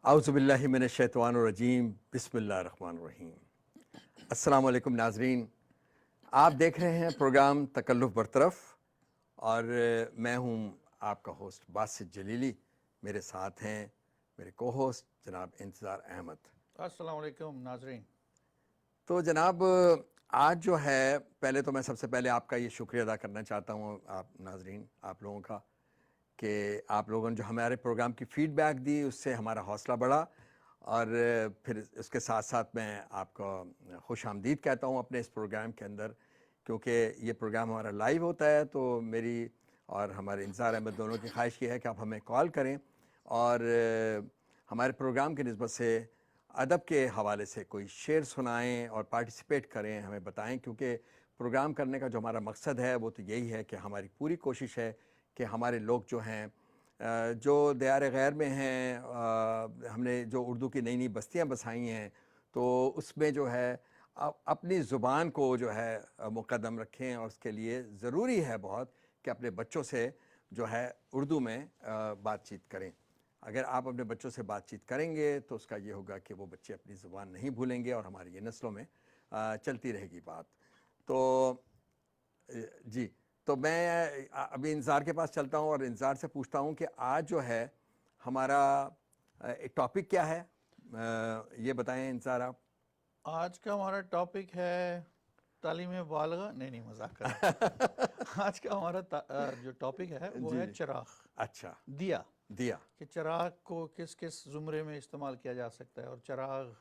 اعوذ باللہ من الشیطان الرجیم، بسم اللہ الرحمن الرحیم۔ السلام علیکم ناظرین، آپ دیکھ رہے ہیں پروگرام تکلف برطرف، اور میں ہوں آپ کا ہوسٹ باسط جلیلی۔ میرے ساتھ ہیں میرے کو ہوسٹ جناب انتظار احمد۔ السلام علیکم ناظرین۔ تو جناب آج جو ہے، پہلے تو میں سب سے پہلے آپ کا یہ شکریہ ادا کرنا چاہتا ہوں، آپ ناظرین، آپ لوگوں کا، کہ آپ لوگوں نے جو ہمارے پروگرام کی فیڈ بیک دی، اس سے ہمارا حوصلہ بڑھا، اور پھر اس کے ساتھ ساتھ میں آپ کو خوش آمدید کہتا ہوں اپنے اس پروگرام کے اندر، کیونکہ یہ پروگرام ہمارا لائیو ہوتا ہے۔ تو میری اور ہمارے انتظار احمد دونوں کی خواہش یہ ہے کہ آپ ہمیں کال کریں اور ہمارے پروگرام کی نسبت سے ادب کے حوالے سے کوئی شعر سنائیں اور پارٹیسپیٹ کریں، ہمیں بتائیں، کیونکہ پروگرام کرنے کا جو ہمارا مقصد ہے وہ تو یہی ہے کہ ہماری پوری کوشش ہے کہ ہمارے لوگ جو ہیں، جو دیار غیر میں ہیں، ہم نے جو اردو کی نئی نئی بستیاں بسائی ہیں، تو اس میں جو ہے اپنی زبان کو جو ہے مقدم رکھیں، اور اس کے لیے ضروری ہے بہت کہ اپنے بچوں سے جو ہے اردو میں بات چیت کریں۔ اگر آپ اپنے بچوں سے بات چیت کریں گے تو اس کا یہ ہوگا کہ وہ بچے اپنی زبان نہیں بھولیں گے، اور ہماری یہ نسلوں میں چلتی رہے گی بات۔ تو جی، تو میں ابھی انتظار کے پاس چلتا ہوں اور انتظار سے پوچھتا ہوں کہ آج جو ہے ہمارا ٹاپک کیا ہے، یہ بتائیں انتظار آپ۔ آج کا ہمارا ٹاپک ہے تعلیم بالغہ، نہیں مذاق کر رہا ہوں۔ آج کا ہمارا جو ٹاپک ہے وہ جی ہے جی، چراغ، اچھا، دیا، دیا، کہ چراغ کو کس کس زمرے میں استعمال کیا جا سکتا ہے، اور چراغ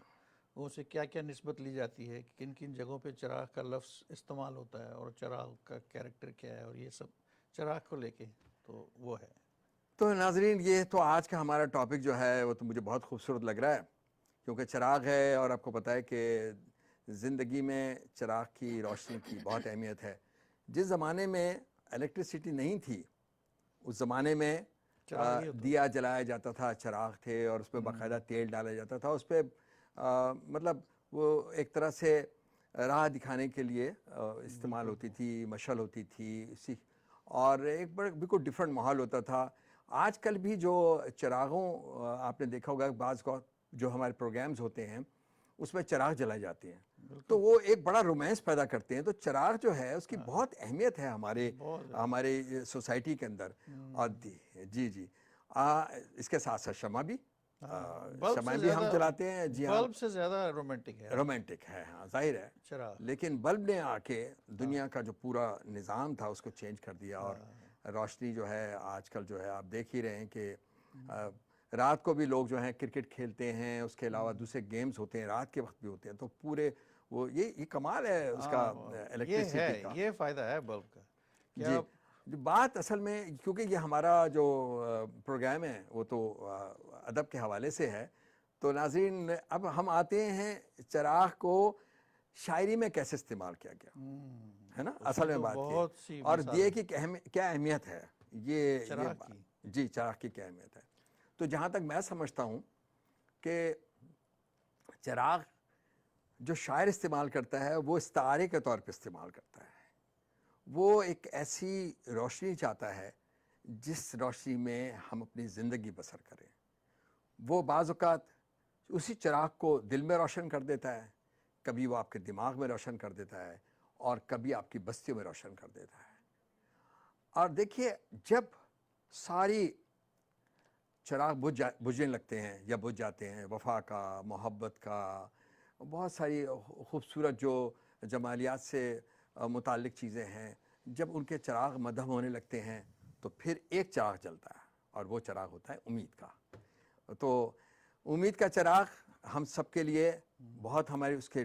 سے کیا کیا نسبت لی جاتی ہے، کن کن جگہوں پہ چراغ کا لفظ استعمال ہوتا ہے، اور چراغ کا کیریکٹر کیا ہے، اور یہ سب چراغ کو لے کے تو وہ ہے۔ تو ناظرین، یہ تو آج کا ہمارا ٹاپک جو ہے وہ تو مجھے بہت خوبصورت لگ رہا ہے، کیونکہ چراغ ہے، اور آپ کو پتہ ہے کہ زندگی میں چراغ کی روشنی کی بہت اہمیت ہے۔ جس زمانے میں الیکٹرسٹی نہیں تھی، اس زمانے میں چراغ ہی ہوتا دیا جلایا جاتا تھا، چراغ تھے، اور اس پہ باقاعدہ تیل ڈالا جاتا تھا، اس پہ مطلب وہ ایک طرح سے راہ دکھانے کے لیے استعمال ہوتی تھی، مشعل ہوتی تھی اسی، اور ایک بڑا بالکل ڈیفرنٹ ماحول ہوتا تھا۔ آج کل بھی جو چراغوں آپ نے دیکھا ہوگا، بعض کو جو ہمارے پروگرامز ہوتے ہیں اس میں چراغ جلائے جاتے ہیں، بالکل، تو وہ ایک بڑا رومانس پیدا کرتے ہیں۔ تو چراغ جو ہے اس کی بہت اہمیت ہے بہت زیادہ۔ ہمارے سوسائٹی کے اندر۔ اور جی جی، اس کے ساتھ ساتھ شمع بھی، بلب شمع سے بھی ہم زیادہ، جلاتے ہیں، جی ہاں، بلب سے زیادہ رومانٹک ہے رومانٹک ہے، ہاں ظاہر ہے۔ چراغ۔ لیکن بلب نے آ کے دنیا کا جو پورا نظام تھا اس کو چینج کر دیا، اور روشنی جو ہے آج کل جو ہے آپ دیکھ ہی رہے ہیں کہ رات کو بھی لوگ جو ہیں کرکٹ کھیلتے ہیں، اس کے علاوہ دوسرے گیمز ہوتے ہیں رات کے وقت بھی ہوتے ہیں، تو پورے وہ یہ کمال ہے اس کا، یہ الیکٹریسٹی ہے، کا۔ یہ فائدہ ہے بلب کا کہ جی، آپ بات اصل میں کیونکہ یہ ہمارا جو پروگرام ہے وہ تو ادب کے حوالے سے ہے، تو ناظرین اب ہم آتے ہیں چراغ کو شاعری میں کیسے استعمال کیا گیا ہے نا، اس اصل میں تو بات یہ، بہت سی اور دیے مثالیں کی کیا اہمیت ہے، یہ چراغ بات، کی۔ جی، چراغ کی کیا اہمیت ہے۔ تو جہاں تک میں سمجھتا ہوں کہ چراغ جو شاعر استعمال کرتا ہے وہ استعارے کے طور پہ استعمال کرتا ہے، وہ ایک ایسی روشنی چاہتا ہے جس روشنی میں ہم اپنی زندگی بسر کریں۔ وہ بعض اوقات اسی چراغ کو دل میں روشن کر دیتا ہے، کبھی وہ آپ کے دماغ میں روشن کر دیتا ہے، اور کبھی آپ کی بستیوں میں روشن کر دیتا ہے۔ اور دیکھیے، جب ساری چراغ بجھنے لگتے ہیں یا بجھ جاتے ہیں، وفا کا، محبت کا، بہت ساری خوبصورت جو جمالیات سے متعلق چیزیں ہیں، جب ان کے چراغ مدھم ہونے لگتے ہیں تو پھر ایک چراغ جلتا ہے، اور وہ چراغ ہوتا ہے امید کا۔ تو امید کا چراغ ہم سب کے لیے بہت، ہماری اس کے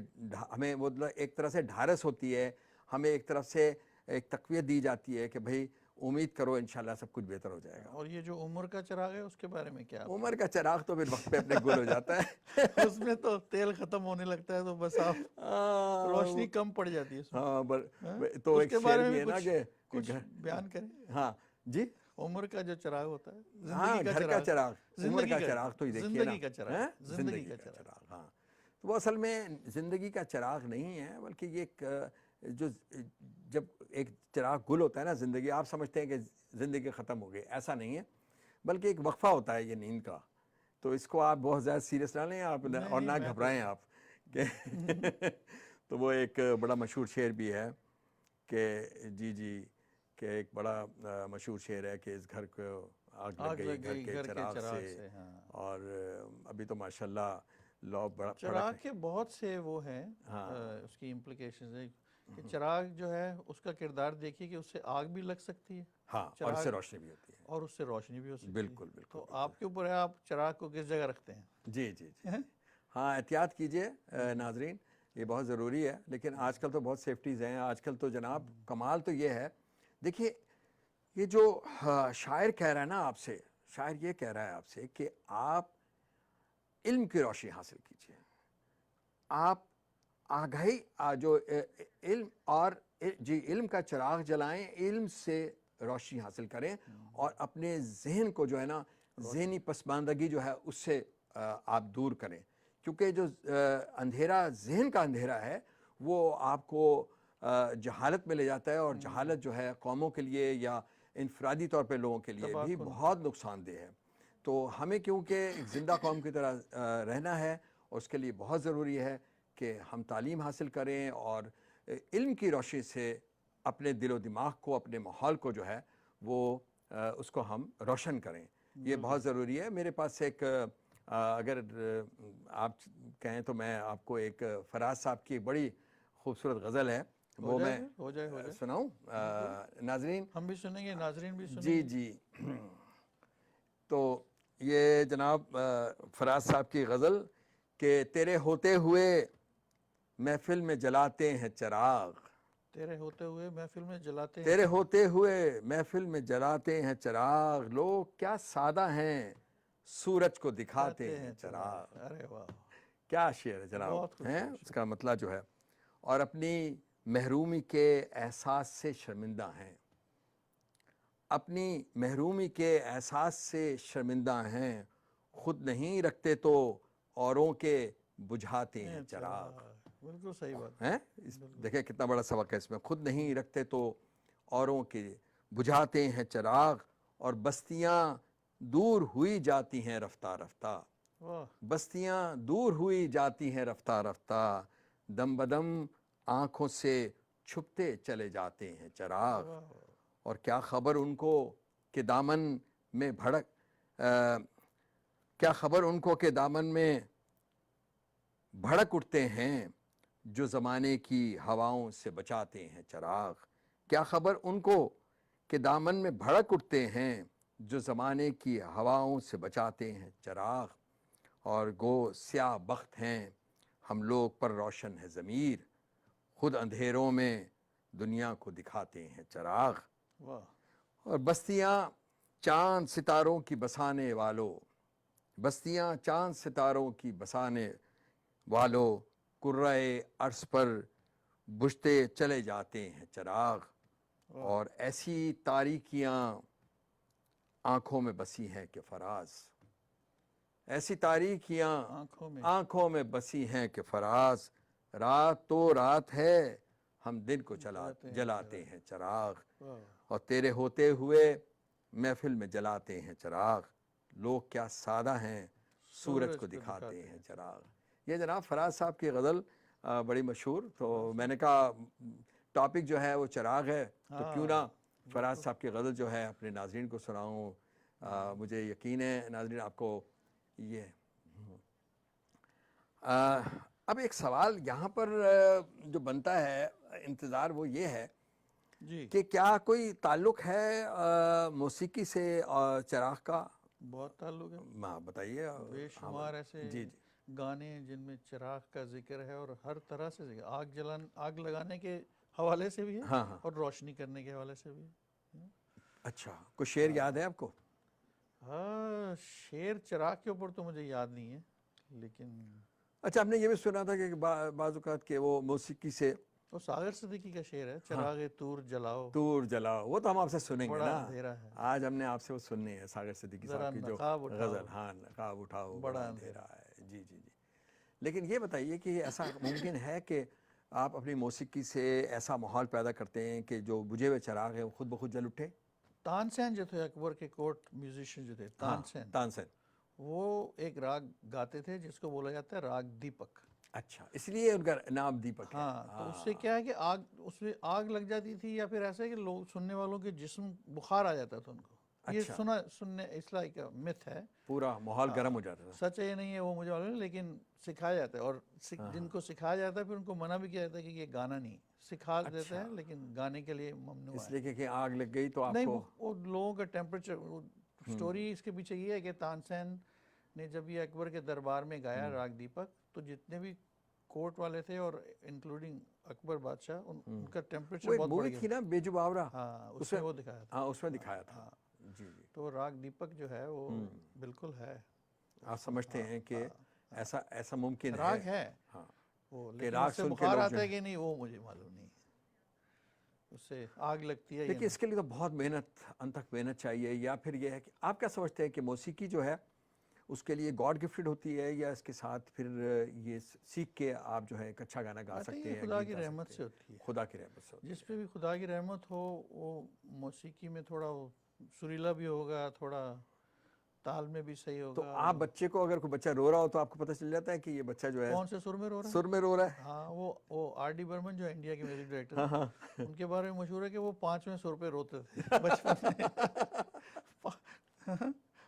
ہمیں وہ ایک طرح سے ڈھارس ہوتی ہے، ہمیں ایک طرف سے ایک تقویت دی جاتی ہے کہ بھئی امید کرو، انشاءاللہ سب کچھ بہتر ہو جائے گا۔ اور یہ جو عمر کا چراغ ہے اس کے بارے میں کیا آپ عمر کا چراغ تو پھر وقت پہ اپنے گل ہو جاتا ہے۔ اس میں تو تیل ختم ہونے لگتا ہے تو بس آپ روشنی کم پڑ جاتی ہے اس میں۔ تو اس ایک کے شعر بارے بھی میں ہے نا کہ کچھ بیان کریں۔ ہاں جی، عمر کا جو چراغ ہوتا ہے، ہاں، زندگی کا گھر کا چراغ، چراغ، عمر زندگی کا کا، چراغ تو ہی دیکھیے نا، زندگی کا چراغ، زندگی زندگی کا کا چراغ۔ چراغ، ہاں۔ تو وہ اصل میں زندگی کا چراغ نہیں ہے، بلکہ یہ ایک جو جب ایک چراغ گل ہوتا ہے نا زندگی، آپ سمجھتے ہیں کہ زندگی ختم ہو گئی، ایسا نہیں ہے، بلکہ ایک وقفہ ہوتا ہے یہ نیند کا، تو اس کو آپ بہت زیادہ سیریس نہ لیں آپ، اور نہ گھبرائیں آپ کہ تو وہ ایک بڑا مشہور شعر بھی ہے کہ جی کہ ایک بڑا مشہور شعر ہے کہ اس گھر کو آگ لگ گئی گھر کے چراغ سے، اور ابھی تو ماشاءاللہ لو بڑا چراغ کے بہت سے وہ ہیں اس کی امپلیکیشنز ہیں کہ چراغ جو ہے اس کا کردار دیکھیے کہ اس سے آگ بھی لگ سکتی ہے، ہاں، اور اس سے روشنی بھی ہوتی ہے، اور اس سے روشنی بھی ہو سکتی ہے. بالکل تو آپ کے اوپر ہے آپ چراغ کو کس جگہ رکھتے ہیں. جی ہاں، احتیاط کیجئے ناظرین، یہ بہت ضروری ہے. لیکن آج کل تو بہت سیفٹیز ہیں. آج کل تو جناب کمال تو یہ ہے، دیکھیے یہ جو شاعر کہہ رہا ہے نا آپ سے، شاعر یہ کہہ رہا ہے آپ سے کہ آپ علم کی روشنی حاصل کیجئے، آپ آگاہی جو علم اور جی علم کا چراغ جلائیں، علم سے روشنی حاصل کریں، اور اپنے ذہن کو جو ہے نا ذہنی پسماندگی جو ہے اس سے آپ دور کریں. کیونکہ جو اندھیرا ذہن کا اندھیرا ہے وہ آپ کو جہالت میں لے جاتا ہے، اور جہالت جو ہے قوموں کے لیے یا انفرادی طور پہ لوگوں کے لیے بھی بہت نقصان دہ ہے. تو ہمیں کیونکہ ایک زندہ قوم کی طرح رہنا ہے، اور اس کے لیے بہت ضروری ہے کہ ہم تعلیم حاصل کریں اور علم کی روشنی سے اپنے دل و دماغ کو، اپنے ماحول کو جو ہے وہ اس کو ہم روشن کریں. یہ بہت ضروری ہے. میرے پاس ایک اگر آپ کہیں تو میں آپ کو ایک فراز صاحب کی بڑی خوبصورت غزل ہے، وہ میں سناؤں ناظرین؟ ہم بھی سنیں گے، ناظرین بھی سنیں گے. جی تو یہ جناب فراز صاحب کی غزل کہ تیرے ہوتے ہوئے محفل میں جلاتے ہیں چراغ، تیرے ہوتے ہوئے محفل میں جلاتے ہیں، تیرے ہوتے ہوئے محفل میں جلاتے ہیں چراغ، لوگ کیا سادہ ہیں سورج کو دکھاتے ہیں چراغ. ارے واہ، کیا شعر ہے جناب، ہیں اس کا مطلب جو ہے. اور اپنی محرومی کے احساس سے شرمندہ ہیں، اپنی محرومی کے احساس سے شرمندہ ہیں، خود نہیں رکھتے تو اوروں کے بجھاتے ہیں چراغ. بالکل صحیح بات ہیں دیکھیں کتنا بڑا سبق ہے اس میں. خود نہیں رکھتے تو اوروں کے بجھاتے ہیں چراغ، اور بستیاں دور ہوئی جاتی ہیں رفتہ رفتہ، بستیاں دور ہوئی جاتی ہیں رفتہ رفتہ، دم بدم آنکھوں سے چھپتے چلے جاتے ہیں چراغ. اور کیا خبر ان کو کہ دامن میں کیا خبر ان کو کہ دامن میں بھڑک اٹھتے ہیں جو زمانے کی ہواؤں سے بچاتے ہیں چراغ. کیا خبر ان کو کہ دامن میں بھڑک اٹھتے ہیں جو زمانے کی ہواؤں سے بچاتے ہیں چراغ. اور گو سیاہ بخت ہیں ہم لوگ پر روشن ہے ضمیر، خود اندھیروں میں دنیا کو دکھاتے ہیں چراغ. اور بستیاں چاند ستاروں کی بسانے والوں، بستیاں چاند ستاروں کی بسانے والوں، کرۂ عرش پر بجھتے چلے جاتے ہیں چراغ. اور ایسی تاریکیاں آنکھوں میں بسی ہیں کہ فراز، ایسی تاریکیاں آنکھوں میں بسی ہیں کہ فراز، رات تو رات ہے ہم دن کو جلاتے ہیں چراغ. اور تیرے ہوتے ہوئے محفل میں جلاتے ہیں چراغ، لوگ کیا سادہ ہیں سورج کو دکھاتے ہیں چراغ. یہ جناب فراز صاحب کی غزل بڑی مشہور. تو میں نے کہا ٹاپک جو ہے وہ چراغ ہے، تو کیوں نہ فراز صاحب کی غزل جو ہے اپنے ناظرین کو سناؤں. مجھے یقین ہے ناظرین آپ کو یہ اب ایک سوال یہاں پر جو بنتا ہے انتظار، وہ یہ ہے کہ کیا کوئی تعلق ہے موسیقی سے اور چراغ کا؟ بہت تعلق ہے. ہاں بتائیے. بے شمار ایسے گانے جن میں چراغ کا ذکر ہے، اور ہر طرح سے ذکر، آگ لگانے کے حوالے سے بھی ہے اور روشنی کرنے کے حوالے سے بھی ہے. اچھا، کوئی شعر یاد ہے آپ کو؟ ہاں، شعر چراغ کے اوپر تو مجھے یاد نہیں ہے، لیکن اچھا آپ نے یہ بھی سنا تھا کہ بعض اوقات کہ وہ موسیقی سے، وہ ساغر صدیقی کا شعر ہے، چراغ تور جلاؤ، تور جلاؤ. وہ تو ہم آپ سے سنیں گے بڑا نا، اندھیرا ہے، آج ہم نے آپ سے وہ سننی ہے ساغر صدیقی صاحب کی جو غزل. ہاں، نقاب اٹھاؤ بڑا اندھیرا ہے. جی. لیکن یہ بتائیے کہ ایسا ممکن ہے کہ آپ اپنی موسیقی سے ایسا ماحول پیدا کرتے ہیں کہ جو بجھے ہوئے چراغ ہے وہ خود بخود جل اٹھے؟ تان سین جو تھے اکبر کے کورٹ میوزیشین جو تھے، تان سین، وہ ایک راگ گاتے تھے جس کو بولا جاتا ہے راگ دیپک. اچھا اس لیے ان کا نام دیپک ہے. ہاں تو اس سے کیا ہے کہ آگ اس میں آگ لگ جاتی تھی یا پھر ایسا ہے کہ لوگ سننے والوں کے جسم بخار آ جاتا تھا ان کو. یہ اچھا سننے اسلائی کا مت ہے. پورا ماحول گرم ہو جاتا تھا. سچ یہ نہیں ہے وہ مجھے معلوم نہیں, لیکن سکھایا جاتا ہے. اور جن کو سکھایا جاتا ہے پھر ان کو منع بھی کیا جاتا ہے کہ یہ گانا نہیں. سکھا دیتے ہیں لیکن گانے کے لیے ممنوع اس ہے. لیے کہ آگ لگ گئی تو آپ نہیں کو وہ لوگوں کا ٹیمپریچر, سٹوری اس کے پیچھے یہ ہے کہ تانسین نے جب یہ اکبر کے دربار میں گایا راگ دیپک, تو جتنے بھی کورٹ والے تھے اور انکلوڈنگ اکبر بادشاہ, ان کا ٹیمپریچر وہ ایک بہت بڑھ مووی گیا. تھی نا بیجو باورا, ہاں اس میں وہ دکھایا تھا. ہاں اس میں دکھایا تھا. جی جی تو راگ دیپک جو ہے وہ بالکل ہے. آپ سمجھتے ہیں کہ ایسا ممکن راگ ہے ہاں وہ, کہ لیکن راگ اس سے سن کے بخار لوگ آتا ہے کہ نہیں وہ مجھے معلوم نہیں. اس سے آگ لگتی ہے یا لیکن اس کے لیے تو بہت محنت, انت تک محنت چاہیے. یا پھر یہ ہے کہ آپ کیا سمجھتے ہیں کہ موسیقی جو ہے اس کے لیے گاڈ گفٹڈ ہوتی ہے, یا اس کے ساتھ پھر یہ سیکھ کے آپ جو ہے ایک اچھا گانا گا سکتے ہیں, خدا گیت کی گا رحمت سکتے سے ہیں؟ ہوتی ہے. خدا کی رحمت سے ہوتی جس ہے. پہ بھی خدا کی رحمت ہو وہ موسیقی میں تھوڑا سریلا بھی ہوگا, تھوڑا تال میں بھی صحیح تو ہوگا. آپ بچے کو, اگر کوئی بچہ رو رہا ہو تو آپ کو پتہ چل جاتا ہے کہ یہ بچہ جو ہے کون سے سر میں رو رہا ہے؟ سر میں رو رہا ہے. ہاں وہ آر ڈی برمن جو انڈیا کے میوزک ڈائریکٹر ہیں, ان کے بارے میں مشہور ہے کہ وہ 5ویں سر پہ روتے تھے بچپن میں.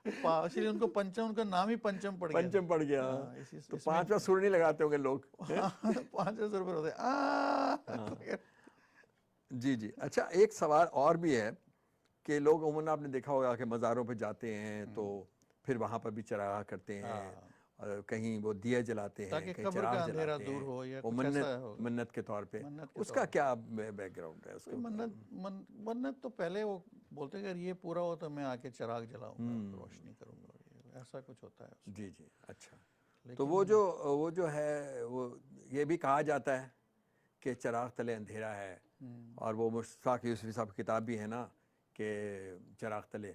اس لیے ان کو پنچم, ان کا نام ہی پنچم پڑ گیا. پنچم پڑ گیا. تو اس میں 5واں سر نہیں لگاتے ہوں گے لوگ. 5ویں سر پہ روتے. جی جی. اچھا ایک سوال اور بھی ہے کہ لوگ عموماً آپ نے دیکھا ہوگا کہ مزاروں پہ جاتے ہیں تو پھر وہاں پر بھی چراغاں کرتے ہیں, اور کہیں وہ دیا جلاتے ہیں, تاکہ کہیں قبر چراغ کا اندھیرا جلاتے دور ہیں, ہو یا وہ کچھ ایسا ہو. منت کے طور پہ. منت کے اس طور کا پہ کیا بیک گراؤنڈ ہے اس کوئی کا؟ منت تو پہلے وہ بولتے کہ اگر یہ پورا ہو تو میں آ کے چراغ جلاؤں گا, روشنی کروں گا, ایسا کچھ ہوتا ہے اس میں. جی جی. اچھا تو لیکن وہ جو ہے وہ یہ بھی کہا جاتا ہے کہ چراغ تلے اندھیرا ہے, اور وہ مشتاق یوسفی صاحب کی کتاب بھی ہے نا کہ چراغ تلے,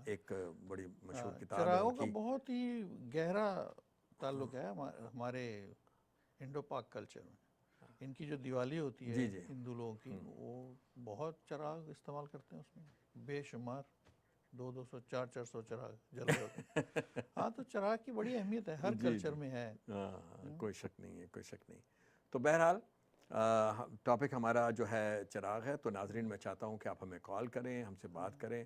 ایک بڑی مشہور کتاب ہے ان چراغوں کا کی. بہت ہی گہرا تعلق ہے ہمارے انڈو پاک کلچر میں. ان کی جو دیوالی ہوتی ہے جی جی. ہندو لوگوں کی, وہ بہت چراغ استعمال کرتے ہیں اس میں, بے شمار 200 400 چراغ جل رہے ہوتے ہیں. ہاں تو چراغ کی بڑی اہمیت ہے, ہر کلچر میں ہے. کوئی شک نہیں ہے, کوئی شک نہیں. تو بہرحال ٹاپک ہمارا جو ہے چراغ ہے, تو ناظرین میں چاہتا ہوں کہ آپ ہمیں کال کریں, ہم سے بات کریں.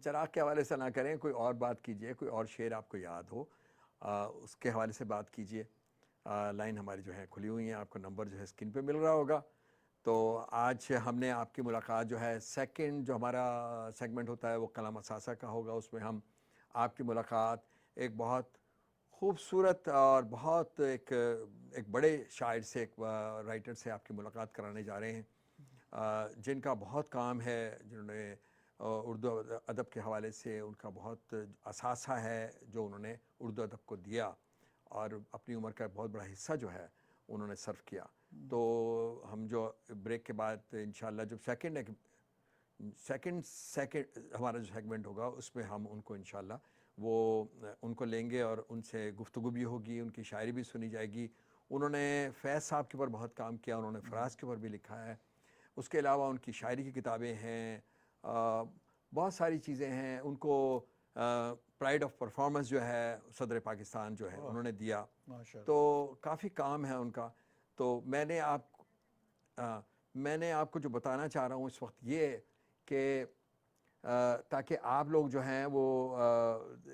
چراغ کے حوالے سے نہ کریں, کوئی اور بات کیجئے, کوئی اور شعر آپ کو یاد ہو اس کے حوالے سے بات کیجئے. لائن ہماری جو ہے کھلی ہوئی ہیں, آپ کو نمبر جو ہے اسکرین پہ مل رہا ہوگا. تو آج ہم نے آپ کی ملاقات جو ہے سیکنڈ جو ہمارا سیگمنٹ ہوتا ہے وہ کلام اثاثہ کا ہوگا. اس میں ہم آپ کی ملاقات ایک بہت خوبصورت اور بہت ایک بڑے شاعر سے, ایک رائٹر سے آپ کی ملاقات کرانے جا رہے ہیں, جن کا بہت کام ہے, جنہوں نے اردو ادب کے حوالے سے ان کا بہت اثاثہ ہے جو انہوں نے اردو ادب کو دیا, اور اپنی عمر کا بہت بڑا حصہ جو ہے انہوں نے صرف کیا. تو ہم جو بریک کے بعد انشاءاللہ جب سیکنڈ ہمارا جو سیگمنٹ ہوگا اس میں ہم ان کو انشاءاللہ وہ ان کو لیں گے, اور ان سے گفتگو بھی ہوگی, ان کی شاعری بھی سنی جائے گی. انہوں نے فیض صاحب کے اوپر بہت کام کیا, انہوں نے فراز کے اوپر بھی لکھا ہے. اس کے علاوہ ان کی شاعری کی کتابیں ہیں, بہت ساری چیزیں ہیں. ان کو پرائڈ آف پرفارمنس جو ہے صدر پاکستان جو ہے انہوں نے دیا, تو کافی کام ہے ان کا. تو میں نے آپ کو جو بتانا چاہ رہا ہوں اس وقت یہ کہ تاکہ آپ لوگ جو ہیں وہ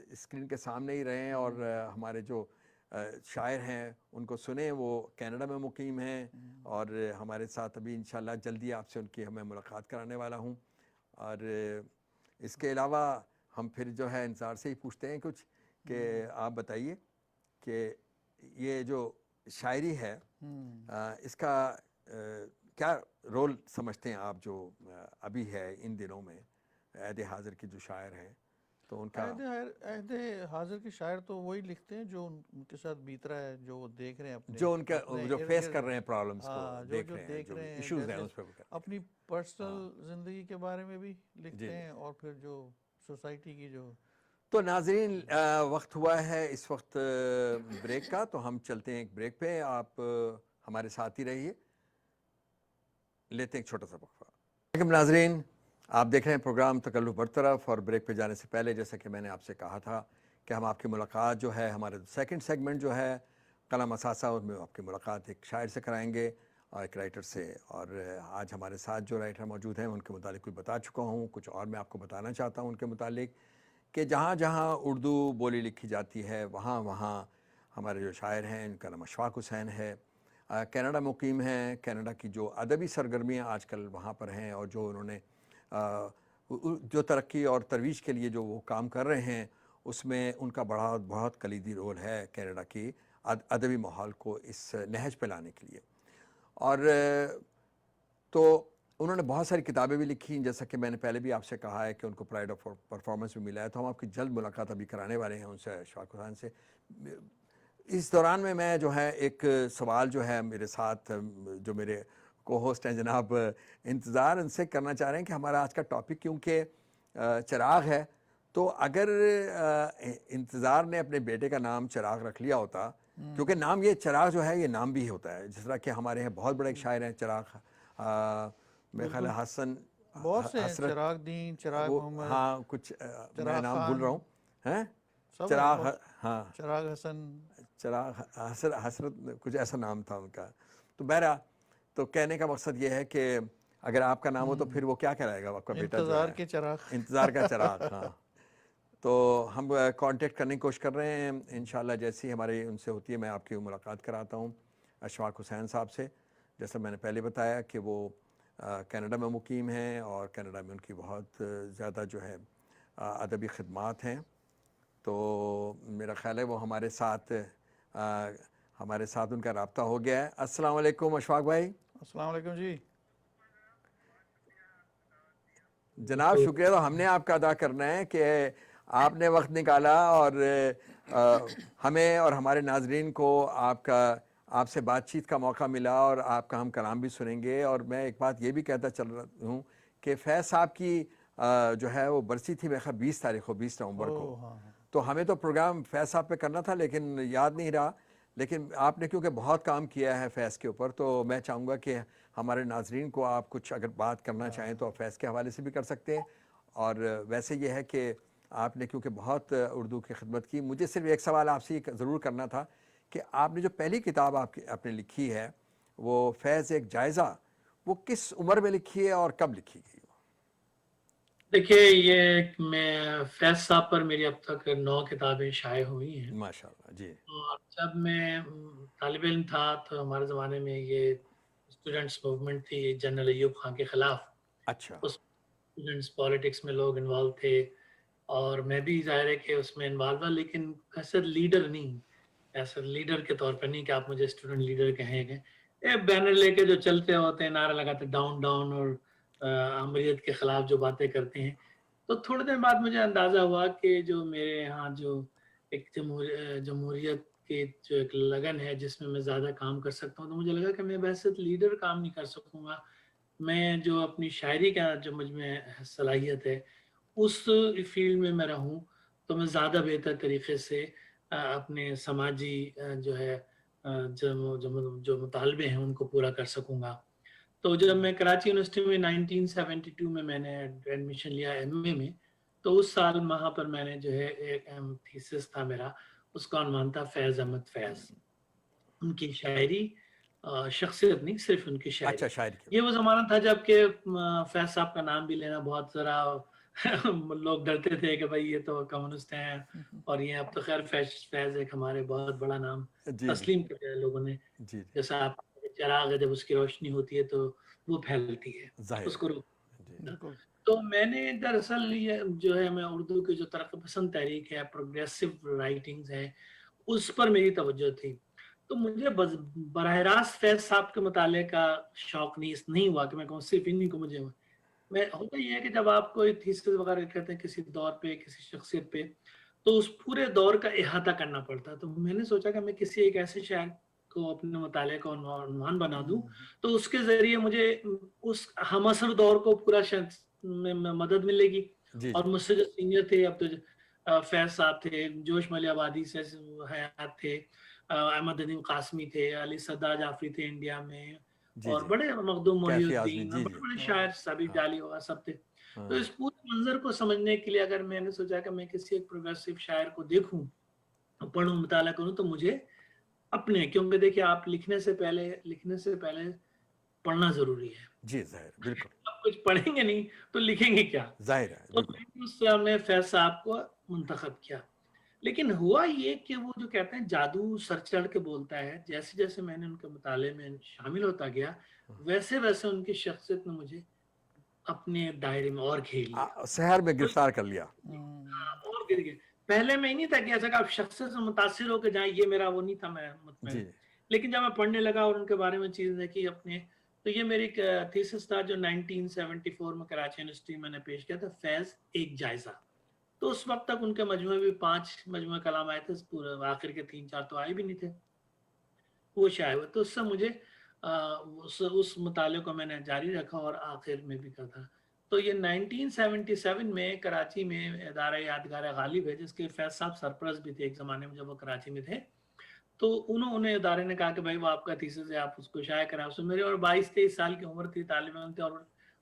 اسکرین کے سامنے ہی رہیں, اور ہمارے جو شاعر ہیں ان کو سنیں. وہ کینیڈا میں مقیم ہیں, اور ہمارے ساتھ ابھی انشاءاللہ جلدی آپ سے ان کی ہمیں ملاقات کرانے والا ہوں. اور اس کے علاوہ ہم پھر جو ہے انصار سے ہی پوچھتے ہیں کچھ کہ آپ بتائیے کہ یہ جو شاعری ہے اس کا کیا رول سمجھتے ہیں آپ, جو ابھی ہے ان دنوں میں عہد حاضر کے جو شاعر ہیں, تو ان کا عہد حاضر کے شاعر تو وہی لکھتے ہیں جو ان کے ساتھ بیت رہا ہے, جو وہ دیکھ رہے ہیں اپنے جو ان کا جو فیس کر رہے ہیں پرابلمس کو دیکھ جو رہے ہیں, دیکھ جو رہے ہیں, ایشوز ہیں جیسے اس پہ. اپنی پرسنل زندگی کے بارے میں بھی لکھتے ہیں, اور پھر جو سوسائٹی کی جو. تو ناظرین وقت ہوا ہے اس وقت بریک کا, تو ہم چلتے ہیں ایک بریک پہ. آپ ہمارے ساتھ ہی رہیے, لیتے ہیں ایک چھوٹا سا وقفہ. ناظرین آپ دیکھ رہے ہیں پروگرام تکلف برطرف, اور بریک پہ جانے سے پہلے جیسا کہ میں نے آپ سے کہا تھا کہ ہم آپ کی ملاقات جو ہے ہمارے سیکنڈ سیگمنٹ جو ہے قلم اثاثہ، اس میں آپ کی ملاقات ایک شاعر سے کرائیں گے اور ایک رائٹر سے. اور آج ہمارے ساتھ جو رائٹر موجود ہیں ان کے متعلق کچھ بتا چکا ہوں، کچھ اور میں آپ کو بتانا چاہتا ہوں ان کے متعلق کہ جہاں جہاں اردو بولی لکھی جاتی ہے وہاں وہاں ہمارے جو شاعر ہیں ان کا نام اشفاق حسین ہے. کینیڈا مقیم ہیں. کینیڈا کی جو ادبی سرگرمیاں آج کل وہاں پر ہیں اور جو انہوں نے جو ترقی اور ترویج کے لیے جو وہ کام کر رہے ہیں اس میں ان کا بہت کلیدی رول ہے کینیڈا کی ادبی ماحول کو اس نہج پہ لانے کے لیے. اور تو انہوں نے بہت ساری کتابیں بھی لکھی، جیسا کہ میں نے پہلے بھی آپ سے کہا ہے کہ ان کو پرائڈ آف پرفارمنس بھی ملا ہے. تو ہم آپ کی جلد ملاقات ابھی کرانے والے ہیں ان سے، اشفاق حسین سے. اس دوران میں جو ہے ایک سوال جو ہے میرے ساتھ جو میرے کو ہوسٹ ہیں جناب انتظار، ان سے کرنا چاہ رہے ہیں کہ ہمارا آج کا ٹاپک کیونکہ چراغ ہے، تو اگر انتظار نے اپنے بیٹے کا نام چراغ رکھ لیا ہوتا، کیونکہ نام یہ چراغ جو ہے یہ نام بھی ہوتا ہے، جس طرح کہ ہمارے ہیں بہت بڑے ایک شاعر ہیں چراغ، میرے خیال ہے حسن بہت سے ہیں، حسرت، چراغ دین، چراغ وہ محمد، ہاں کچھ میں چراغ نام بھول خان، رہا ہوں ہیں، سب ہیں چراغ، بہت، ہاں چراغ حسن. چراغ حسرت کچھ ایسا نام تھا ان کا. تو بہرحال تو کہنے کا مقصد یہ ہے کہ اگر آپ کا نام ہو تو پھر وہ کیا کہلائے گا، آپ کا بیٹا جو انتظار ہے کے چراغ. انتظار کا چراغ. ہاں تو ہم کانٹیکٹ کرنے کی کوشش کر رہے ہیں انشاءاللہ، جیسی ہماری ان سے ہوتی ہے میں آپ کی ملاقات کراتا ہوں اشفاق حسین صاحب سے. جیسا میں نے پہلے بتایا کہ وہ کینیڈا میں مقیم ہیں اور کینیڈا میں ان کی بہت زیادہ جو ہے ادبی خدمات ہیں. تو میرا خیال ہے وہ ہمارے ساتھ ان کا رابطہ ہو گیا ہے. السلام علیکم اشفاق بھائی. السلام علیکم جی. جناب شکریہ تو ہم نے آپ کا ادا کرنا ہے کہ آپ نے وقت نکالا اور ہمیں اور ہمارے ناظرین کو آپ سے بات چیت کا موقع ملا اور آپ کا ہم کلام بھی سنیں گے. اور میں ایک بات یہ بھی کہتا چل رہا ہوں کہ فیض صاحب کی جو ہے وہ برسی تھی میرے خیال 20 تاریخ کو، 20 نومبر کو. ہاں. تو ہمیں تو پروگرام فیض صاحب پہ کرنا تھا لیکن یاد نہیں رہا. لیکن آپ نے کیونکہ بہت کام کیا ہے فیض کے اوپر، تو میں چاہوں گا کہ ہمارے ناظرین کو آپ کچھ اگر بات کرنا چاہیں تو آپ فیض کے حوالے سے بھی کر سکتے ہیں. اور ویسے یہ ہے کہ آپ نے کیونکہ بہت اردو کی خدمت کی، مجھے صرف ایک سوال آپ سے ضرور کرنا تھا کہ آپ نے جو پہلی کتاب آپ نے لکھی ہے وہ فیض ایک جائزہ، وہ کس عمر میں لکھی ہے اور کب لکھی گئی؟ دیکھیے یہ میں فیض صاحب پر میری اب تک 9 کتابیں شائع ہوئی ہیں. ماشاءاللہ جی. اور جب میں طالب علم تھا تو ہمارے زمانے میں یہ اسٹوڈنٹس موومنٹ تھی جنرل ایوب خان کے خلاف. اچھا. اس اسٹوڈنٹس پالیٹکس میں لوگ انوالو تھے اور میں بھی ظاہر ہے کہ اس میں انوالو ہوا، لیکن ایسے لیڈر نہیں، ایسے لیڈر کے طور پر نہیں کہ آپ مجھے اسٹوڈنٹ لیڈر کہیں گے. بینر لے کے جو چلتے ہوتے ہیں، نعرہ لگاتے ڈاؤن ڈاؤن اور امریت کے خلاف جو باتیں کرتے ہیں. تو تھوڑے دن بعد مجھے اندازہ ہوا کہ جو میرے ہاں جو ایک جمہوریت کی جو ایک لگن ہے جس میں زیادہ کام کر سکتا ہوں، تو مجھے لگا کہ میں بحثیت لیڈر کام نہیں کر سکوں گا. میں جو اپنی شاعری کا جو مجھ میں صلاحیت ہے اس فیلڈ میں رہوں تو میں زیادہ بہتر طریقے سے اپنے سماجی جو ہے جو مطالبے ہیں ان کو پورا کر سکوں گا. تو جب میں کراچی یونیورسٹی میں 1972 میں نے ایڈمیشن لیا ایم اے میں، تو اس سال وہاں پر میں نے جو ہے ایک تھیسس تھا میرا، اس کا عنوان تھا فیض احمد فیض. ان کی شاعری، شخصیت نہیں، صرف ان کی شاعری. اچھا شاعری کی. یہ وہ زمانہ تھا جب کہ فیض صاحب کا نام بھی لینا بہت ذرا لوگ ڈرتے تھے کہ بھائی یہ تو کمیونسٹ ہیں، اور یہ اب تو خیر فیض ایک ہمارے بہت بڑا نام تسلیم کر دیا لوگوں نے. جی جیسا آپ چراغ ہے، جب اس کی روشنی ہوتی ہے تو وہ پھیلتی ہے، ظاہر اس کو بالکل. تو میں نے دراصل یہ جو ہے میں اردو کی جو ترقی پسند تحریک ہے، پروگریسو رائٹنگز ہے، اس پر میری توجہ تھی. تو مجھے براہ راست فیض صاحب کے مطالعے کا شوق نہیں ہوا کہ میں کہوں صرف انہیں کو مجھے ہوتا یہ ہے کہ جب آپ کوئی تھیسس وغیرہ کرتے ہیں کسی دور پہ، کسی شخصیت پہ، تو اس پورے دور کا احاطہ کرنا پڑتا ہے. تو میں نے سوچا کہ میں کسی ایک ایسے شاعر کو اپنے مطالعے کا عنوان بنا دوں تو اس کے ذریعے مجھے اس ہم عصر دور کو پورا میں مدد ملے گی. اور مجھ سے جو سینئر تھے، اب تو فیض صاحب تھے، جوش ملی آبادی سے حیات تھے، احمد ندیم قاسمی تھے، علی صدا جعفری تھے انڈیا میں، جی اور جی بڑے مخدوم محی کیفی اعظمی الدین جی بڑے جی بڑے شاعر سابق ہاں ڈالی ہوا سب تھے. تو ہاں اس پورے منظر کو سمجھنے کے لیے اگر میں نے سوچا کہ میں کسی ایک پروگریسو شاعر کو دیکھوں پڑھوں مطالعہ کروں تو مجھے اپنے, کیونکہ دیکھیے آپ لکھنے سے پہلے پڑھنا ضروری ہے. جی ظاہر بالکل آپ کچھ پڑھیں گے نہیں تو لکھیں گے کیا. ظاہر ہے تو بالکل اس سے ہم نے فیض صاحب کو منتخب کیا. لیکن ہوا یہ کہ وہ جو کہتے ہیں جادو سر چڑھ کے بولتا ہے, جیسے جیسے میں نے ان کے مطالعے میں شامل ہوتا گیا ویسے ویسے ان کی شخصیت نے مجھے اپنے دائرے میں اور گھیر لیا. سحر میں گرفتار کر لیا. اور گر گئے. پہلے میں ہی نہیں تھا کہ ایسا کہ آپ شخصیت سے متاثر ہو کے جائیں, یہ میرا وہ نہیں تھا, میں مطمئن. جی لیکن جب میں پڑھنے لگا اور ان کے بارے میں چیز دیکھی اپنے, تو یہ میری تھیسس تھا جو 1974 میں کراچی یونیورسٹی میں نے پیش کیا تھا, فیض ایک جائزہ. تو اس وقت تک ان کے مجموعے بھی 5 مجموعے کلام آئے تھے, پورے آخر کے 3-4 تو آئے بھی نہیں تھے, وہ شائع ہوئے. تو اس سے مجھے اس مطالعے کو میں نے جاری رکھا اور آخر میں بھی کرتا. تو یہ 1977 میں کراچی میں ادارہ یادگار غالب ہے, جس کے فیض صاحب سرپرست بھی تھے ایک زمانے میں جب وہ کراچی میں تھے. تو انہوں نے ادارے نے کہا کہ بھائی وہ آپ کا تھیسس ہے, آپ اس کو شائع کریں. اس میں میری اور 22-23 سال کی عمر تھی, طالب علم تھے, اور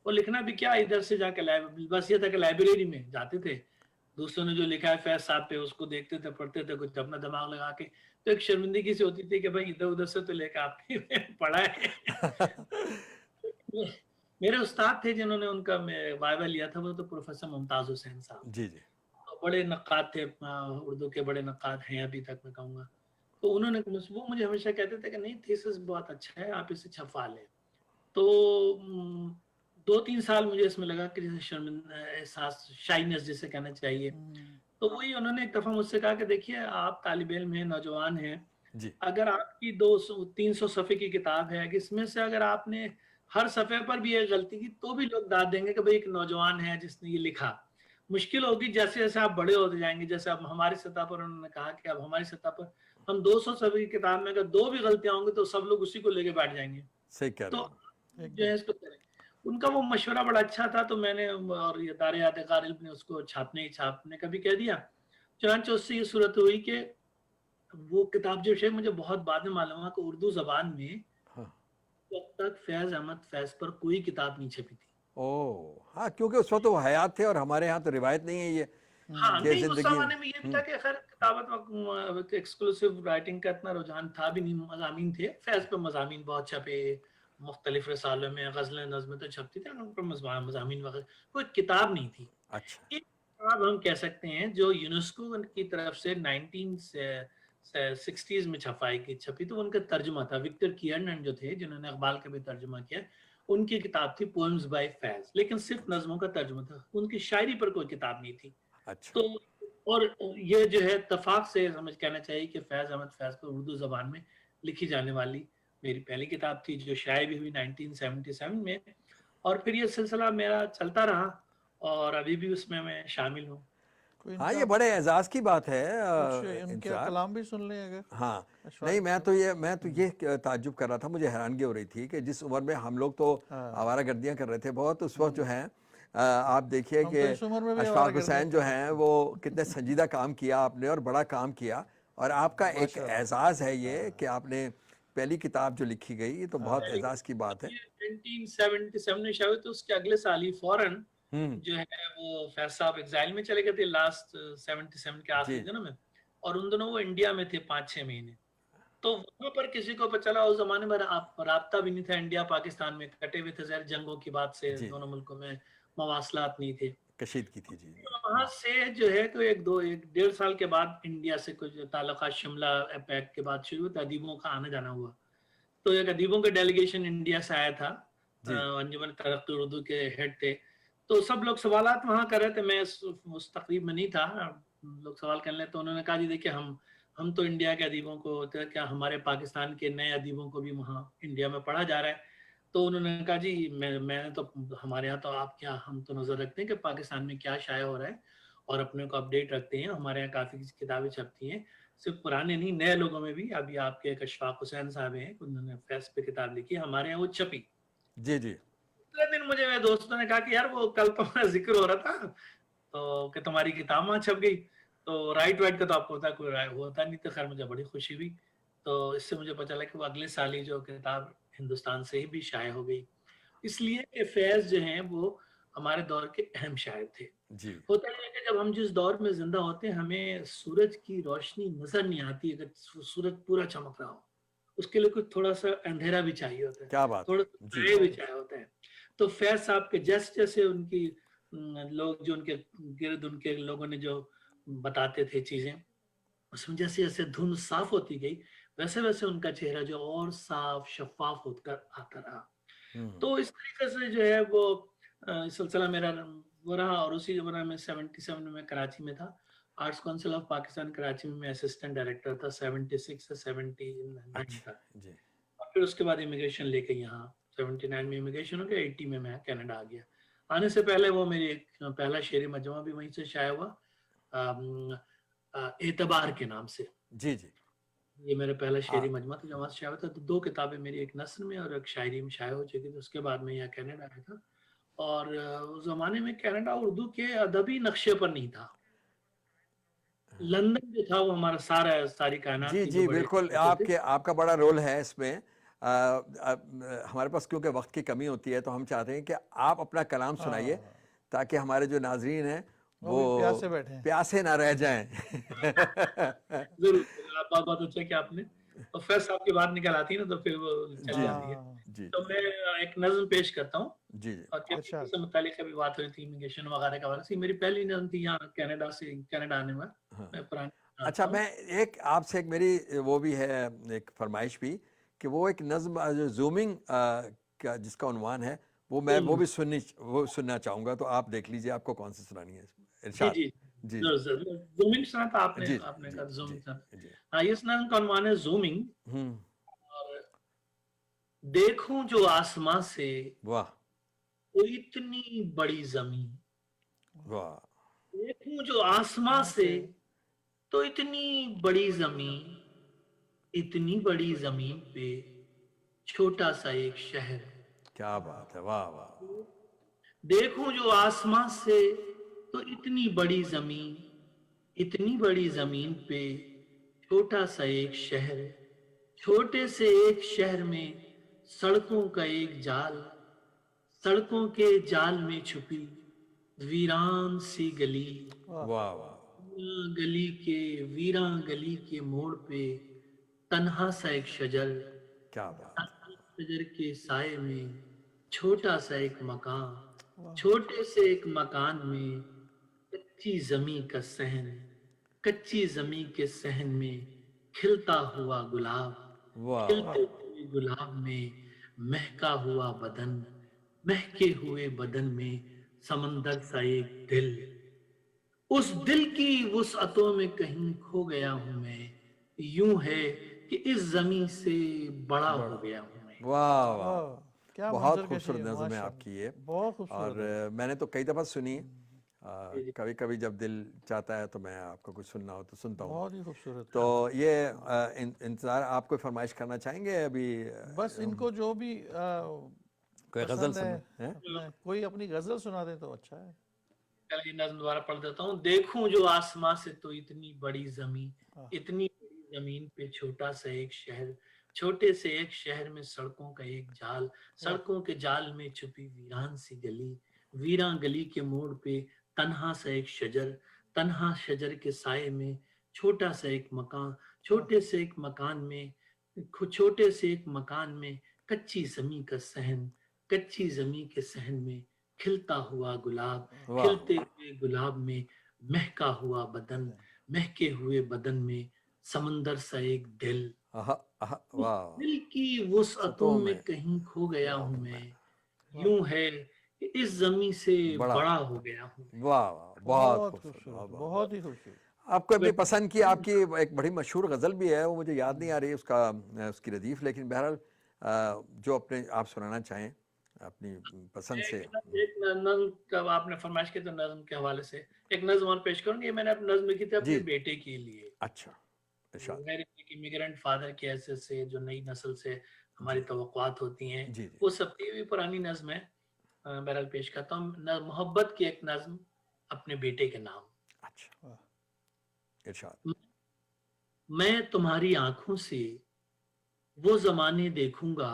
وہ لکھنا بھی کیا, ادھر سے جا کے بس یہ تھا کہ لائبریری میں جاتے تھے, دوسروں نے جو لکھا ہے فیض صاحب پہ اس کو دیکھتے تھے, پڑھتے تھے, کچھ اپنا دماغ لگا کے. تو ایک شرمندگی سی ہوتی تھی کہ بھائی ادھر ادھر سے تو لے کے آپ نے پڑھا ہے. میرے استاد تھے جنہوں نے ان کا وائبہ لیا تھا, وہ تو پروفیسر ممتاز حسین صاحب, جی جی بڑے نقاد تھے, اردو کے بڑے نقاد ہیں ابھی تک میں کہوں گا. تو انہوں نے وہ مجھے ہمیشہ کہتے تھے کہ نہیں تھیسس بہت اچھا ہے, آپ اسے چھپوا لیں. تو 2-3 سال مجھے اس میں لگا کہ جیسے شرمندہ احساس, شائنس جسے کہنا چاہیے. تو وہی انہوں نے ایک دفعہ مجھ سے کہا کہ دیکھیے آپ طالب علم ہیں, نوجوان ہیں, جی اگر آپ کی 200-300 صفحے کی کتاب ہے, کہ اس میں سے اگر آپ نے ہر صفحے پر بھی ایک غلطی کی تو بھی لوگ داد دیں گے کہ بھئی ایک نوجوان ہے جس نے یہ لکھا. مشکل ہوگی جیسے جیسے آپ بڑے ہوتے جائیں گے, جیسے اب ہماری سطح پر انہوں نے کہا کہ اب ہماری سطح پر ہم 200 صفحے کی کتاب میں اگر 2 بھی غلطیاں ہوں گی تو سب لوگ اسی کو لے کے بیٹھ جائیں گے. صحیح کہہ رہے تو ہیں. جو ہے اس کو کریں. ان کا وہ مشورہ بڑا اچھا تھا, تو میں نے اور یہ ادارہ یادگار علم نے اس کو چھاپنے کا بھی کہہ دیا. چنانچہ اس سے یہ صورت ہوئی کہ وہ کتاب جو ہے مجھے بہت بعد میں معلوم ہوا کہ اردو زبان میں وقت تک فیض احمد فیض پر کوئی کتاب نہیں چھپی تھی. ہاں کیونکہ اس وقت وہ حیات تھے اور ہمارے ہاں تو روایت نہیں ہے یہ ہاں کہ نہیں, اس زندگی. زمانے میں یہ بھی تھا کہ خیر کتابت وقت ایکسکلوسیو رائٹنگ کا اتنا رجحان تھا بھی نہیں, مضامین تھے, فیض پہ مضامین بہت چھپے, مختلف رسالوں میں غزلیں نظمیں تو چھپتی تھیں, ان پر مضامین وغیرہ, کوئی کتاب نہیں تھی. اچھا ایک کتاب ہم کہہ سکتے ہیں جو یونیسکو کی طرف سے 1960s میں چھپی, تو ان کا ترجمہ تھا. وکٹر کیئرنن جو تھے جنہوں نے اقبال کا بھی ترجمہ کیا, ان کی کتاب تھی پوئمز بائی فیض, لیکن صرف نظموں کا ترجمہ تھا, ان کی شاعری پر کوئی کتاب نہیں تھی. اچھا تو اور یہ جو ہے اتفاق سے سمجھ کہنا چاہیے کہ فیض احمد فیض پر اردو زبان میں لکھی جانے والی میری پہلی کتاب تھی, جو شائع بھی ہوئی 1977 میں, اور پھر یہ سلسلہ میرا چلتا رہا اور ابھی بھی اس میں شامل ہوں. ہاں یہ بڑے اعزاز کی بات ہے ان کے کلام بھی سن لیں اگر. ہاں نہیں میں تو یہ تعجب کر رہا تھا, مجھے حیرانگی ہو رہی تھی کہ جس عمر میں ہم لوگ تو آوارہ گردیاں کر رہے تھے بہت, اس وقت جو ہیں آپ دیکھیے کہ اشفاق حسین جو ہیں وہ کتنے سنجیدہ کام کیا آپ نے اور بڑا کام کیا, اور آپ کا ایک اعزاز ہے یہ کہ آپ نے پہلی کتاب جو لکھی گئی, یہ تو بہت اعزاز کی بات ہے. 1977 میں شائع ہوئی تو اس کے اگلے سال ہی فوراً جو ہے وہ فیض صاحب ایگزائل میں چلے گئے تھے لاسٹ 77 کے آخری دنوں میں, اور ان دنوں وہ انڈیا میں تھے 5-6 مہینے. تو وہاں پر کسی کو پتہ چلا, اس زمانے میں رابطہ بھی نہیں تھا انڈیا پاکستان میں, کٹے ہوئے تھے ظاہر جنگوں کی بات سے, دونوں ملکوں میں مواصلات نہیں تھے, کشیدگی تھی. جی وہاں سے جو ہے تو 1-1.5 سال کے بعد انڈیا سے کچھ تعلقات شملہ پیک کے بعد شروع ہوئے, ادیبوں کا آنا جانا ہوا. تو ایک ادیبوں کا ڈیلیگیشن انڈیا سے آیا تھا, انجمن ترقی اردو کے ہیڈ تھے. تو سب لوگ سوالات وہاں کر رہے تھے, میں اس تقریب میں نہیں تھا, لوگ سوال کرنے, تو انہوں نے کہا جی دیکھیں ہم تو انڈیا کے ادیبوں کو, کیا ہمارے پاکستان کے نئے ادیبوں کو بھی وہاں انڈیا میں پڑھا جا رہا ہے. تو انہوں نے کہا جی میں تو ہمارے یہاں تو آپ کیا, ہم تو نظر رکھتے ہیں کہ پاکستان میں کیا شائع ہو رہا ہے اور اپنے کو اپڈیٹ رکھتے ہیں, ہمارے یہاں کافی کتابیں چھپتی ہیں, صرف پرانے نہیں نئے لوگوں میں بھی. ابھی آپ کے ایک اشفاق حسین صاحب ہیں, انہوں نے فیض پہ کتاب لکھی, ہمارے یہاں وہ چھپی. جی جی دوسرے دن مجھے میرے دوستوں نے کہا کہ یار وہ کل تمہارا ذکر ہو رہا تھا تو کہ تمہاری کتاب وہاں چھپ گئی, تو رائٹ کا تو آپ کو کوئی ہوتا نہیں, تو خیر مجھے بڑی خوشی ہوئی. تو اس سے مجھے پتہ چلا کہ وہ اگلے سال ہی جو کتاب ہندوستان سے ہی بھی شائع ہو گئی. اس لیے کہ فیض جو ہیں وہ ہمارے دور کے اہم شاعر تھے. جی ہوتا یہ ہے کہ جب ہم جس دور میں زندہ ہوتے ہیں ہمیں سورج کی روشنی نظر نہیں آتی اگر سورج پورا چمک رہا ہو. اس کے لیے کچھ تھوڑا سا اندھیرا بھی چاہیے ہوتا ہے, کیا بات تھوڑا ہے. سا جی سائے بھی چاہیے ہوتا ہے. تو فیض صاحب کے جیسے ان کی لوگ جو ان کے گرد ان کے لوگوں نے جو بتاتے تھے چیزیں, اس میں جیسے جیسے دھند صاف ہوتی گئی ویسے ویسے ان کا چہرہ جو اور صاف شفاف ہو کر آتا رہا. تو اس طریقے سے جو ہے وہ سلسلہ میرا وہ رہا. اور اسی زمانہ میں 77 میں کراچی میں تھا, arts council of Pakistan Karachi میں اسسٹنٹ ڈائریکٹر تھا 76 سے 79 اچھا تک. جی اور پھر اس کے بعد امیگریشن لے کے یہاں 79 میں امیگریشن ہو گیا, 80 میں کینیڈا آ گیا. آنے سے پہلے وہ میری ایک پہلا شعری مجموعہ بھی وہیں سے شائع ہوا اعتبار کے نام سے. جی جی یہ میرا پہلا شعری مجموعہ تھا جو وہاں سے شائع ہوا تھا. تو 2 کتابیں میری, ایک نثر میں اور ایک شاعری میں شائع ہو چکی تھی. اس کے بعد میں یہاں کینیڈا آیا تھا. اور اس زمانے میں کینیڈا اردو کے ادبی نقشے پر نہیں تھا. لندن جو تھا وہ ہمارا ساری کائنات جی کی جو جی بڑے بالکل. آپ کا بڑا رول ہے اس میں. ہمارے پاس کیونکہ وقت کی کمی ہوتی ہے تو ہم چاہتے ہیں کہ آپ اپنا کلام سنائیے تاکہ ہمارے جو ناظرین ہیں وہ پیاسے بیٹھے ہیں. پیاسے نہ رہ جائیں. ضرور, بہت اچھا کہ آپ نے, اور فیض صاحب کی بات نکل آتی ہے نا تو پھر وہ چل جی جاتی ہے. جی تو میں ایک نظم پیش کرتا ہوں. جی جی اور کیونکہ اس سے متعلق ابھی بات ہوئی تھی امیگریشن وغیرہ کا حوالے سے, میری پہلی نظم تھی یہاں کینیڈا آنے میں. میں پرانی اچھا, میں ایک آپ سے ایک میری وہ بھی ہے ایک فرمائش بھی کہ وہ ایک نظم جو زومنگ کا جس کا عنوان ہے وہ بھی سننا چاہوں گا. تو آپ دیکھ لیجئے آپ کو کون سی سنانی ہے. ارشاد. جی جی زومنگ سنا تھا آپ نے کہا زومنگ سنا. ہاں, اس نظم کا عنوان ہے زومنگ. اور دیکھوں جو آسمان سے واہ وہ اتنی بڑی زمین, واہ, دیکھوں جو آسمان سے تو اتنی بڑی زمین, اتنی بڑی زمین پہ چھوٹا سا ایک شہر. کیا بات ہے. واہ واہ. دیکھوں جو آسمان سے تو اتنی بڑی زمین, اتنی بڑی زمین پہ چھوٹا سا ایک شہر. چھوٹے سے ایک شہر میں سڑکوں کا ایک جال, سڑکوں کے جال میں چھپی ویران سی گلی. واہ واہ. ویران گلی کے موڑ پہ تنہا سا ایک شجر, کیا بات. شجر کے سائے میں چھوٹا سا ایک مکان, چھوٹے سے ایک مکان میں کچی زمین کا صحن, کچی زمین کے صحن میں کھلتا ہوا گلاب, کھلتے ہوئے گلاب میں مہکا ہوا بدن, مہکے ہوئے بدن میں سمندر سا ایک دل. اس دل کی وسعتوں میں کہیں کھو گیا ہوں میں, یوں ہے کہ اس زمین سے بڑا ہو گیا ہوں میں. واہ واہ, کیا بہت خوبصورت نظم ہے آپ کی یہ. بہت اور خوبصورت. میں نے تو کئی دفعہ سنی. کبھی کبھی جب دل چاہتا ہے تو میں آپ کو کچھ سننا ہو تو سنتا ہوں. بہت ہی خوبصورت. تو یہ انتظار, آپ کوئی فرمائش کرنا چاہیں گے ابھی؟ بس ان کو جو بھی کوئی غزل سننا, کوئی اپنی غزل سنا دیں تو اچھا ہے. چلیے نظم دوبارہ پڑھ دیتا ہوں. دیکھوں جو آسمان سے تو اتنی بڑی زمین, اتنی بڑی زمین پہ چھوٹا سا ایک شہر, چھوٹے سے ایک شہر میں سڑکوں کا ایک جال, سڑکوں کے جال میں چھپی ویران سی گلی, ویران گلی کے موڑ پہ تنہا سا ایک شجر, تنہا شجر کے سائے میں چھوٹا سا ایک مکان, چھوٹے سے ایک مکان میں, چھوٹے سے ایک مکان میں کچی زمین کا صحن, کچی زمین کے صحن میں کھلتا ہوا گلاب, کھلتے ہوئے گلاب میں مہکا ہوا بدن, مہکے ہوئے بدن میں سمندر سا ایک دل. دل کی وسعتوں میں کہیں کھو گیا ہوں میں, یوں ہے کہ اس زمین سے بڑا ہو گیا ہوں. واہ واہ, بہت خوبصورت, بہت ہی خوبصورت. آپ کو اپنی پسند کی آپ کی ایک بڑی مشہور غزل بھی ہے, وہ مجھے یاد نہیں آ رہی اس کی ردیف, لیکن بہرحال جو اپنے آپ سنانا چاہیں اپنی پسند سے. ایک نظم جب آپ نے فرمائش کی تو نظم کے حوالے سے ایک نظم اور پیش کروں گی. میں نے اپنی نظم لکھی تھی اپنے بیٹے کے لیے. اچھا, میرے امیگرینٹ فادر کی حیثیت سے جو نئی نسل سے ہماری توقعات ہوتی ہیں وہ سب کی بھی پرانی نظم ہے. بہرحال پیش کرتا ہوں محبت کی ایک نظم اپنے بیٹے کے نام. اچھا, ارشاد. میں تمہاری آنکھوں سے وہ زمانے دیکھوں گا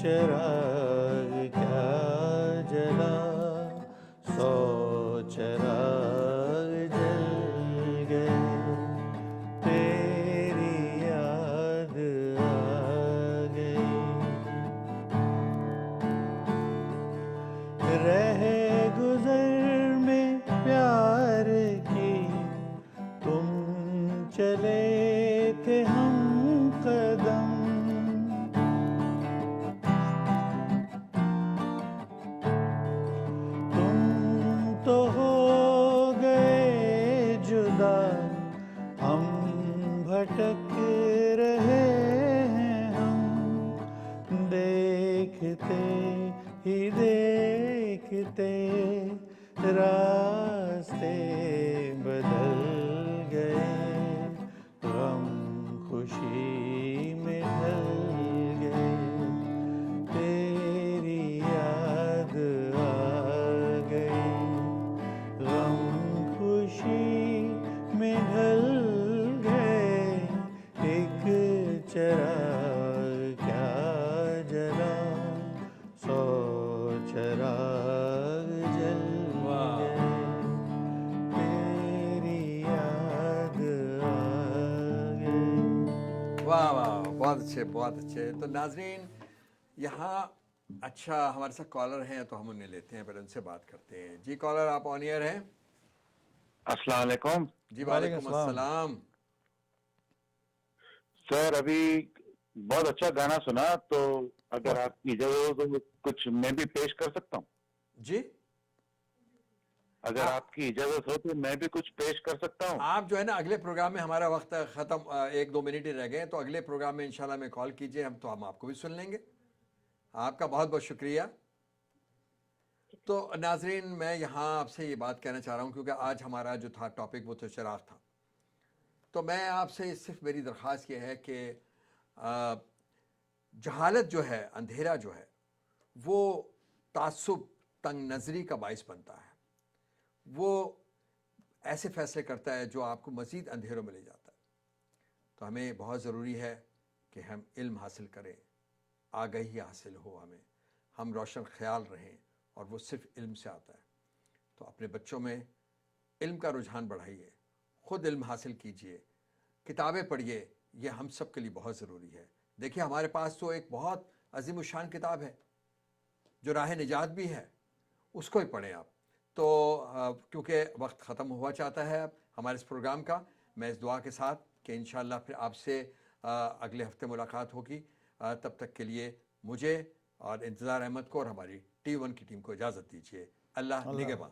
چراغ کیا جلا، 100 چراغ جل گئے، تیری یاد آ گئی، رہ گزر میں پیار کی تم چلے تھے ہم قدم، تم تو ہو گئے جدا، ہم بھٹک رہے ہیں، ہم دیکھتے ہی دیکھتے راستے بدل گئے، غم خوشی میں ڈھل گئے، تیری یاد آ گئی، غم خوشی میں ڈھل گئے، ایک چراغ کیا جلا، 100 چراغ جل گئے، تیری یاد آ گئی۔ واہ واہ، بہت اچھے بہت اچھے۔ تو ناظرین یہاں اچھا ہمارے ساتھ کالر ہیں تو ہم انہیں لیتے ہیں، پہلے ان سے بات کرتے ہیں۔ جی کالر آپ آن ایئر ہیں۔ السلام علیکم جی وعلیکم السلام۔ سر، ابھی بہت اچھا گانا سنا، تو اگر آپ کی اجازت ہو تو کچھ میں بھی پیش کر سکتا ہوں؟ جی اگر آپ کی اجازت ہو تو میں بھی کچھ پیش کر سکتا ہوں؟ آپ جو ہے نا اگلے پروگرام میں، ہمارا وقت ختم، 1-2 منٹ ہی رہ گئے، تو اگلے پروگرام میں انشاءاللہ میں کال کیجئے، ہم آپ کو بھی سن لیں گے۔ آپ کا بہت بہت شکریہ۔ تو ناظرین میں یہاں آپ سے یہ بات کہنا چاہ رہا ہوں، کیونکہ آج ہمارا جو تھا ٹاپک وہ تو چراغ تھا، تو میں آپ سے صرف میری درخواست یہ ہے کہ جہالت جو ہے، اندھیرا جو ہے، وہ تعصب، تنگ نظری کا باعث بنتا ہے، وہ ایسے فیصلے کرتا ہے جو آپ کو مزید اندھیروں میں لے جاتا ہے۔ تو ہمیں بہت ضروری ہے کہ ہم علم حاصل کریں، آگہی حاصل ہو، ہم روشن خیال رہیں، اور وہ صرف علم سے آتا ہے۔ تو اپنے بچوں میں علم کا رجحان بڑھائیے، خود علم حاصل کیجئے، کتابیں پڑھیے، یہ ہم سب کے لیے بہت ضروری ہے۔ دیکھیے ہمارے پاس تو ایک بہت عظیم الشان کتاب ہے جو راہ نجات بھی ہے، اس کو ہی پڑھیں آپ۔ تو کیونکہ وقت ختم ہوا چاہتا ہے اب ہمارے اس پروگرام کا، میں اس دعا کے ساتھ کہ انشاءاللہ پھر آپ سے اگلے ہفتے ملاقات ہوگی، تب تک کے لیے مجھے اور انتظار احمد کو اور ہماری T1 کی ٹیم کو اجازت دیجیے۔ اللہ نگہبان۔